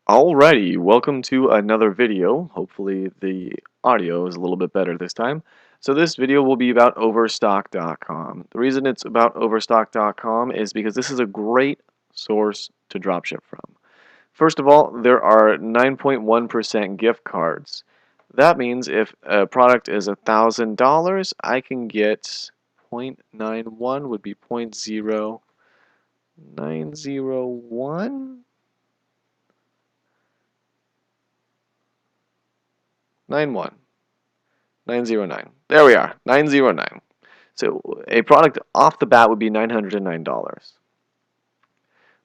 Alrighty, welcome to another video. Hopefully the audio is a little bit better this time. So this video will be about Overstock.com. The reason it's about Overstock.com is because this is a great source to dropship from. First of all, there are 9.1% gift cards. That means if a product is $1,000, I can get 0.91 would be 0.0901? 91. 909. There we are. 909. So a product off the bat would be $909.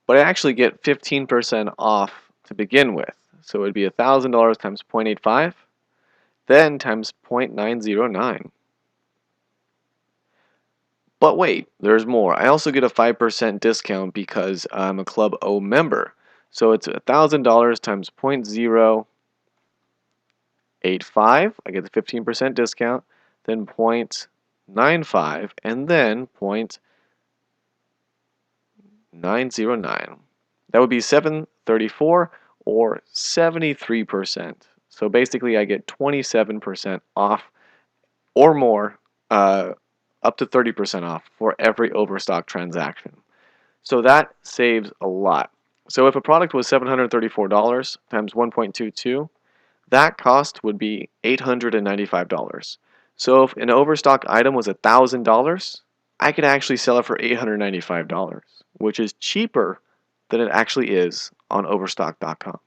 But I actually get 15% off to begin with. So it would be $1,000 times 0.85, then times 0.909. But wait, there's more. I also get a 5% discount because I'm a Club O member. So it's $1,000 times 0.085. I get the 15% discount, then 0.95, and then 0.909. That would be 734 or 73%. So basically I get 27% off or more, up to 30% off for every Overstock transaction. So that saves a lot. So if a product was $734 times 1.22, that cost would be $895. So if an Overstock item was $1,000, I could actually sell it for $895, which is cheaper than it actually is on Overstock.com,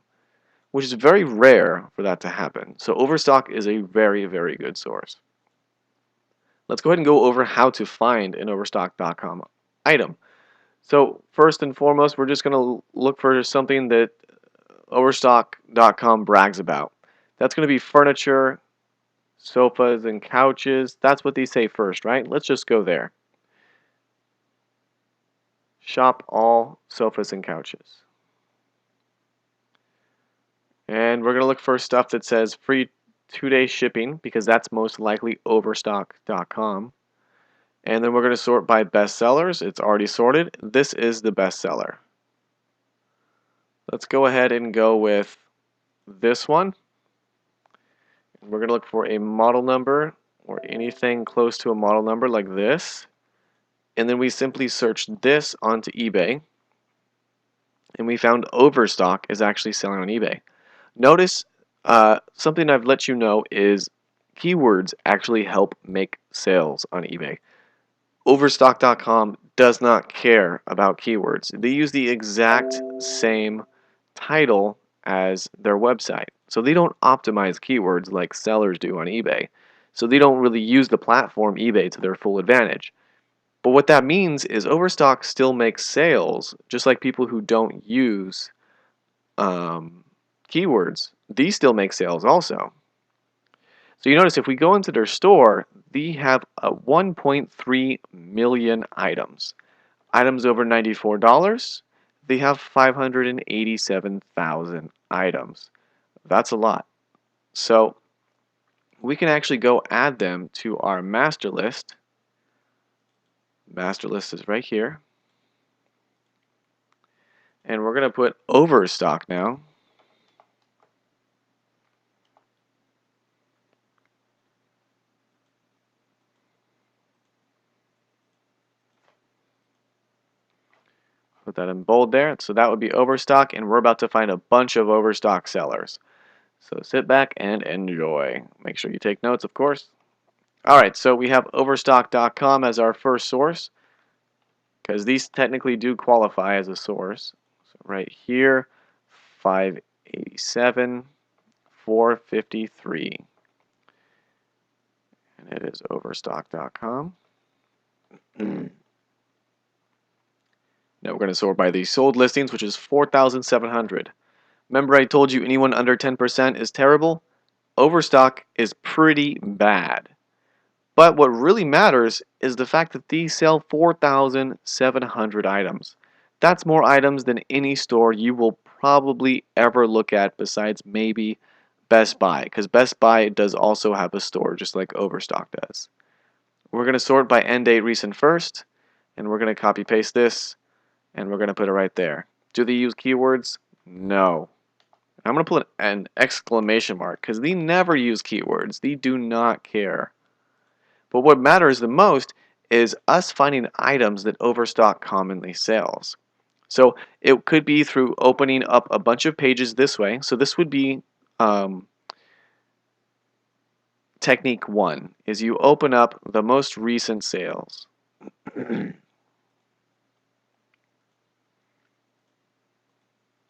which is very rare for that to happen. So Overstock is a very, very good source. Let's go ahead and go over how to find an Overstock.com item. So first and foremost, we're just going to look for something that Overstock.com brags about. That's going to be furniture, sofas, and couches. That's what they say first, right? Let's just go there. Shop all sofas and couches. And we're going to look for stuff that says free 2-day shipping because that's most likely Overstock.com. And then we're going to sort by bestsellers. It's already sorted. This is the bestseller. Let's go ahead and go with this one. We're going to look for a model number or anything close to a model number like this. And then we simply search this onto eBay. And we found Overstock is actually selling on eBay. Notice something I've let you know is keywords actually help make sales on eBay. Overstock.com does not care about keywords. They use the exact same title as their website. So they don't optimize keywords like sellers do on eBay. So they don't really use the platform eBay to their full advantage. But what that means is Overstock still makes sales, just like people who don't use keywords. These still make sales also. So you notice if we go into their store, they have 1.3 million items. Items over $94, they have 587,000 items. That's a lot. So we can actually go add them to our master list. Master list is right here. And we're going to put Overstock now. Put that in bold there. So that would be Overstock, and we're about to find a bunch of Overstock sellers. So sit back and enjoy. Make sure you take notes, of course. Alright, so we have Overstock.com as our first source, because these technically do qualify as a source. So right here, 587, 453. And it is Overstock.com. Now we're going to sort by the sold listings, which is 4,700. Remember I told you anyone under 10% is terrible? Overstock is pretty bad. But what really matters is the fact that these sell 4,700 items. That's more items than any store you will probably ever look at besides maybe Best Buy, because Best Buy does also have a store just like Overstock does. We're going to sort by end date recent first, and we're going to copy paste this, and we're going to put it right there. Do they use keywords? No. I'm going to put an exclamation mark because they never use keywords. They do not care. But what matters the most is us finding items that Overstock commonly sells. So it could be through opening up a bunch of pages this way. So this would be technique 1, is you open up the most recent sales.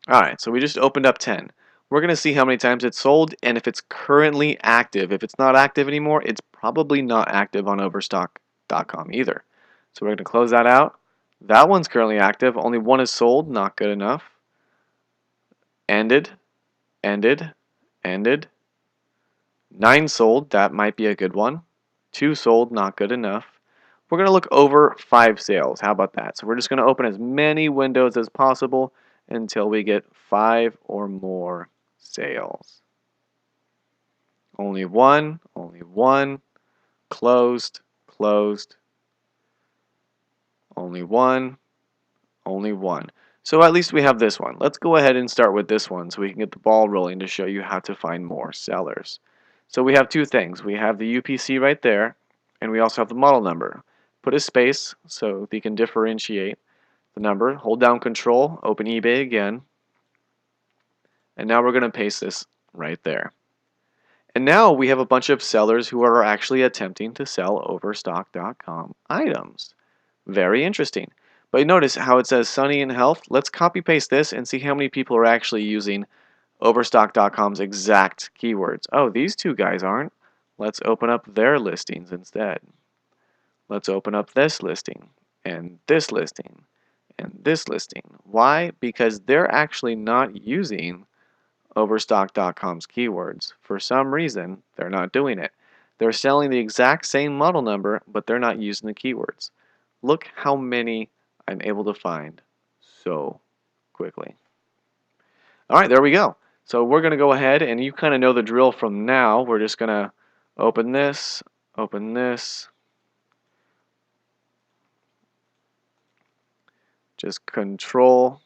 Alright, so we just opened up 10. We're going to see how many times it's sold and if it's currently active. If it's not active anymore, it's probably not active on Overstock.com either. So we're going to close that out. That one's currently active. Only one is sold. Not good enough. Ended. Ended. Ended. 9 sold. That might be a good one. 2 sold. Not good enough. We're going to look over 5 sales. How about that? So we're just going to open as many windows as possible until we get 5 or more sales. Only one, closed, closed, only one. So at least we have this one. Let's go ahead and start with this one so we can get the ball rolling to show you how to find more sellers. So we have two things. We have the UPC right there, and we also have the model number. Put a space so we can differentiate the number. Hold down Control, open eBay again, and now we're going to paste this right there. And now we have a bunch of sellers who are actually attempting to sell Overstock.com items. Very interesting. But notice how it says Sunny in Health. Let's copy paste this and see how many people are actually using Overstock.com's exact keywords. Oh, these two guys aren't. Let's open up their listings instead. Let's open up this listing and this listing and this listing. Why? Because they're actually not using Overstock.com's keywords. For some reason, they're not doing it. They're selling the exact same model number, but they're not using the keywords. Look how many I'm able to find so quickly. Alright, there we go. So we're going to go ahead, and you kind of know the drill from now. We're just going to open this, just Control,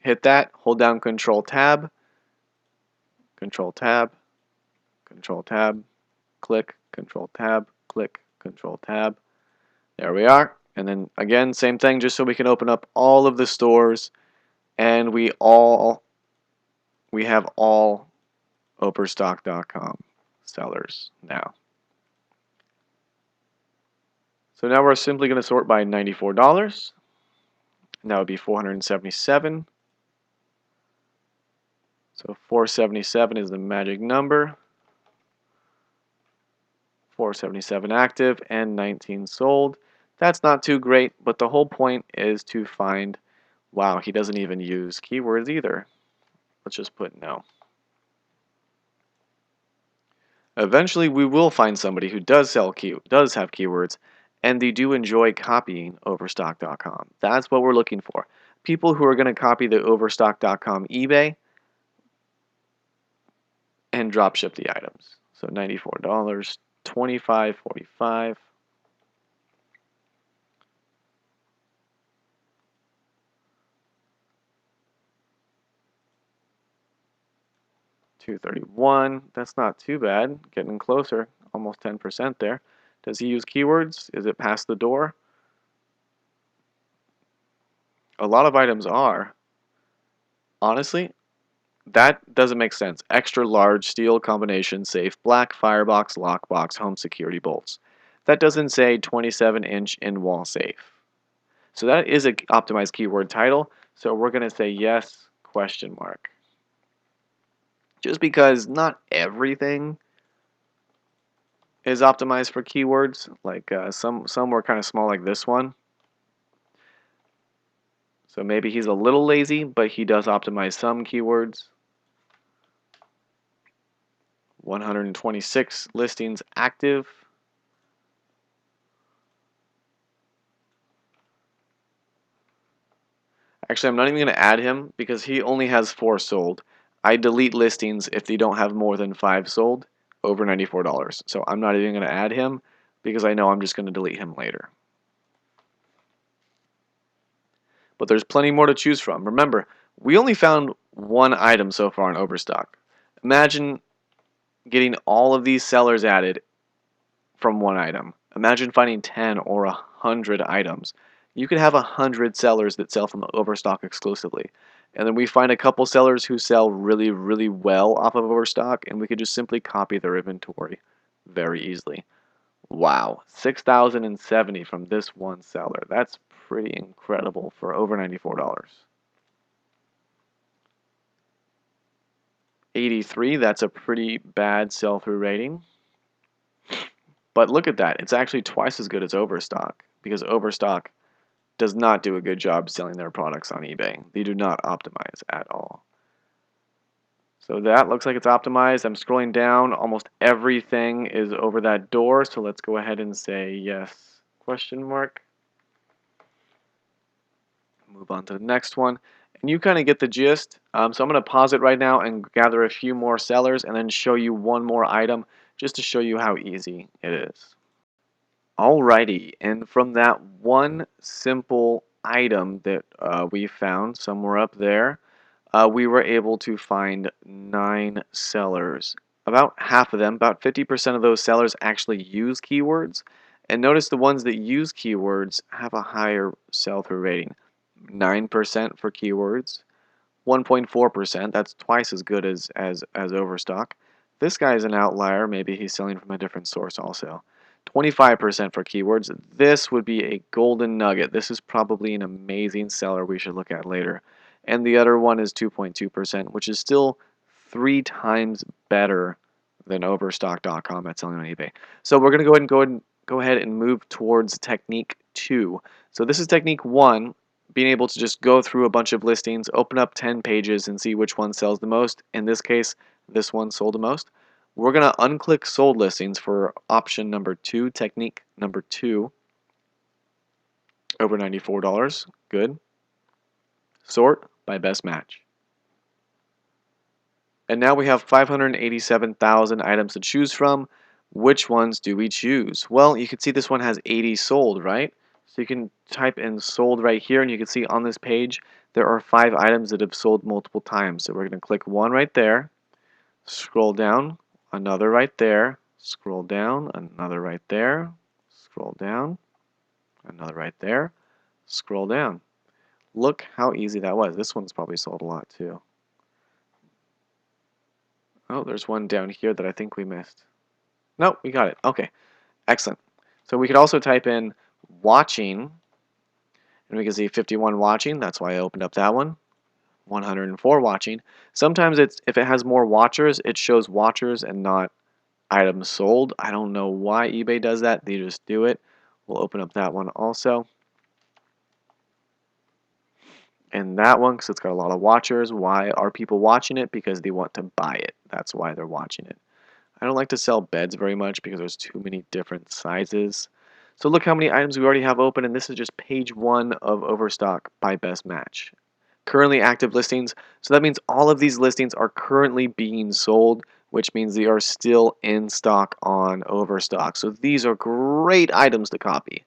hit that, hold down Control Tab, Control Tab, Control Tab, click, Control Tab, click, Control Tab. There we are. And then again, same thing, just so we can open up all of the stores, and we have all Overstock.com sellers now. So now we're simply going to sort by $94. And that would be 477. So 477 is the magic number. 477 active and 19 sold. That's not too great, but the whole point is to find, wow, he doesn't even use keywords either. Let's just put no. Eventually, we will find somebody who does have keywords, and they do enjoy copying Overstock.com. That's what we're looking for. People who are going to copy the Overstock.com eBay and drop ship the items. So $94, $25, $45. $231. That's not too bad. Getting closer, almost 10% there. Does he use keywords? Is it past the door? A lot of items are. Honestly, that doesn't make sense. Extra large steel combination safe, black firebox, lockbox, home security bolts. That doesn't say 27-inch in-wall safe. So that is an optimized keyword title. So we're going to say yes, question mark. Just because not everything is optimized for keywords. Like some were kind of small like this one. So maybe he's a little lazy, but he does optimize some keywords. 126 listings active. Actually, I'm not even going to add him because he only has 4 sold. I delete listings if they don't have more than 5 sold over $94. So I'm not even going to add him because I know I'm just going to delete him later. But there's plenty more to choose from. Remember, we only found one item so far in Overstock. Imagine getting all of these sellers added from one item. Imagine finding 10 or 100 items. You could have 100 sellers that sell from Overstock exclusively. And then we find a couple sellers who sell really, really well off of Overstock, and we could just simply copy their inventory very easily. Wow, 6,070 from this one seller. That's pretty incredible for over $94. 83, that's a pretty bad sell-through rating. But look at that, it's actually twice as good as Overstock, because Overstock does not do a good job selling their products on eBay. They do not optimize at all. So that looks like it's optimized. I'm scrolling down. Almost everything is over that door. So let's go ahead and say yes, question mark. Move on to the next one. And you kind of get the gist. So I'm going to pause it right now and gather a few more sellers and then show you one more item just to show you how easy it is. Alrighty, and from that one simple item that we found somewhere up there, we were able to find 9 sellers. About half of them, about 50% of those sellers actually use keywords. And notice the ones that use keywords have a higher sell-through rating. 9% for keywords, 1.4%, that's twice as good as Overstock. This guy is an outlier, maybe he's selling from a different source also. 25% for keywords. This would be a golden nugget. This is probably an amazing seller we should look at later. And the other one is 2.2%, which is still 3 times better than Overstock.com at selling on eBay. So we're going to go ahead and move towards technique 2. So this is technique 1, being able to just go through a bunch of listings, open up 10 pages and see which one sells the most. In this case, this one sold the most. We're going to unclick sold listings for option number 2, technique number 2, over $94. Good. Sort by best match. And now we have 587,000 items to choose from. Which ones do we choose? Well, you can see this one has 80 sold, right? So you can type in sold right here, and you can see on this page there are 5 items that have sold multiple times. So we're going to click one right there, scroll down, another right there, scroll down, another right there, scroll down, another right there, scroll down. Look how easy that was. This one's probably sold a lot too. Oh, there's one down here that I think we missed. Nope, we got it. Okay, excellent. So we could also type in watching, and we can see 51 watching. That's why I opened up that one. 104 watching. Sometimes if it has more watchers, it shows watchers and not items sold. I don't know why eBay does that. They just do it. We'll open up that one also. And that one, because it's got a lot of watchers. Why are people watching it? Because they want to buy it. That's why they're watching it. I don't like to sell beds very much because there's too many different sizes. So look how many items we already have open, and this is just page 1 of Overstock by best match. Currently active listings, so that means all of these listings are currently being sold, which means they are still in stock on Overstock. So these are great items to copy.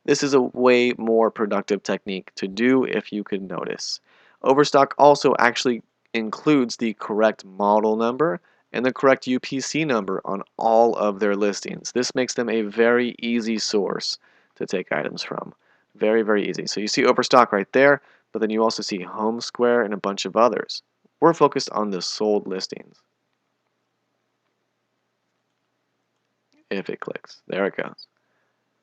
This is a way more productive technique to do if you could notice. Overstock also actually includes the correct model number and the correct UPC number on all of their listings. This makes them a very easy source to take items from. Very, very easy. So you see Overstock right there, but then you also see Home Square and a bunch of others. We're focused on the sold listings. If it clicks. There it goes.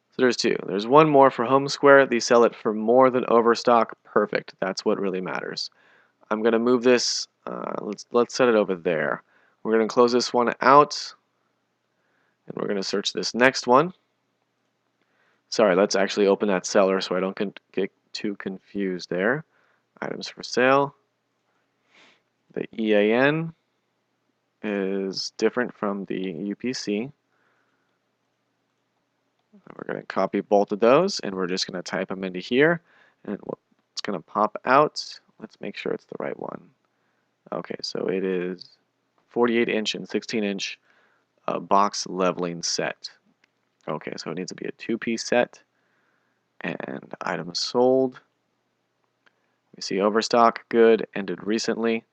So there's 2. There's one more for Home Square. They sell it for more than Overstock. Perfect. That's what really matters. I'm going to move this. Let's set it over there. We're going to close this one out, and we're going to search this next one. Sorry, let's actually open that seller so I don't get too confused there. Items for sale. The EAN is different from the UPC. We're going to copy both of those, and we're just going to type them into here, and it's going to pop out. Let's make sure it's the right one. Okay, so it is 48-inch and 16-inch box leveling set. Okay, so it needs to be a 2-piece set, and items sold. We see Overstock, good, ended recently.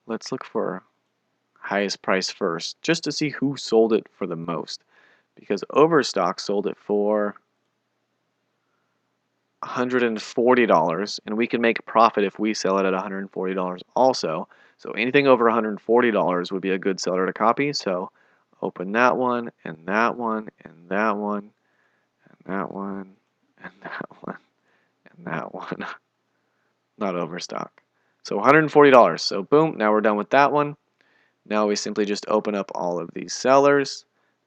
let's look for highest price first, just to see who sold it for the most. Because Overstock sold it for $140, and we can make profit if we sell it at $140 also. So anything over $140 would be a good seller to copy. So open that one, and that one, and that one, and that one, and that one, and that one. Not Overstock. So $140. So boom, now we're done with that one. Now we simply just open up all of these sellers,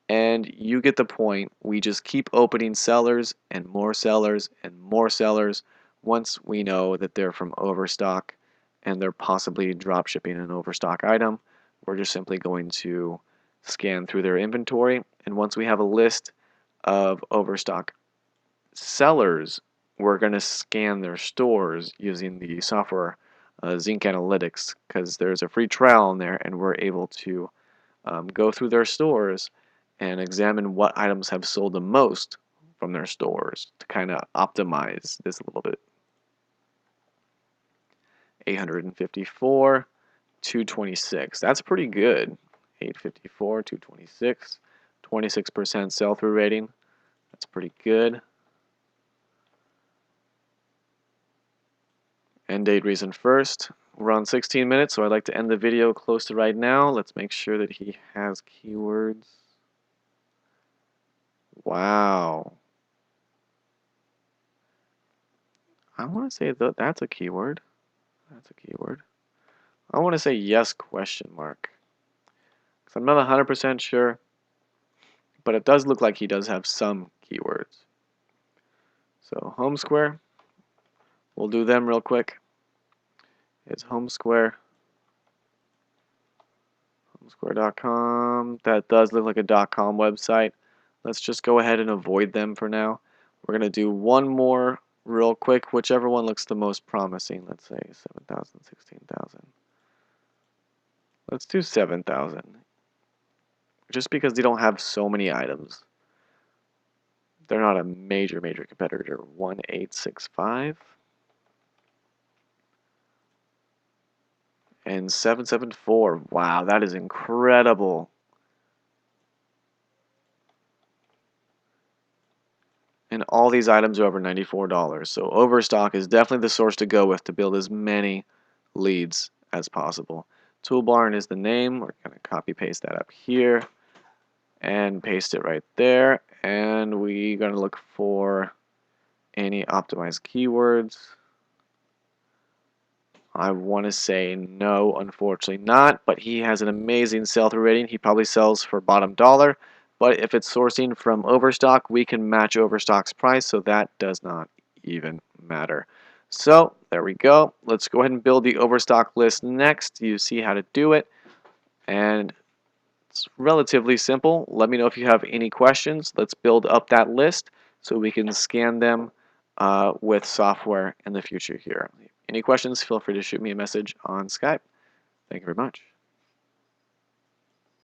and you get the point. We just keep opening sellers and more sellers and more sellers once we know that they're from Overstock and they're possibly drop shipping an Overstock item. We're just simply going to scan through their inventory, and once we have a list of Overstock sellers, we're going to scan their stores using the software Zinc Analytics, because there's a free trial in there, and we're able to go through their stores and examine what items have sold the most from their stores to kind of optimize this a little bit. 854, 226. That's pretty good. 854, 226, 26% sell-through rating. That's pretty good. End date reason first. We're on 16 minutes, so I'd like to end the video close to right now. Let's make sure that he has keywords. Wow. I want to say that's a keyword. That's a keyword. I want to say yes question mark. Because I'm not 100% sure, but it does look like he does have some keywords. So home square, we'll do them real quick. It's home square. Homesquare.com. That does look like a .com website. Let's just go ahead and avoid them for now. We're going to do one more real quick, whichever one looks the most promising. Let's say 7,000, 16,000. Let's do 7,000. Just because they don't have so many items. They're not a major competitor. 1865. And 774. Wow, that is incredible. And all these items are over $94. So Overstock is definitely the source to go with to build as many leads as possible. Toolbarn is the name. We're going to copy paste that up here and paste it right there. And we're going to look for any optimized keywords. I want to say no, unfortunately not, but he has an amazing sell-through rating. He probably sells for bottom dollar, but if it's sourcing from Overstock, we can match Overstock's price, so that does not even matter. So there we go. Let's go ahead and build the Overstock list next. You see how to do it, and it's relatively simple. Let me know if you have any questions. Let's build up that list so we can scan them with software in the future here. Any questions, feel free to shoot me a message on Skype. Thank you very much.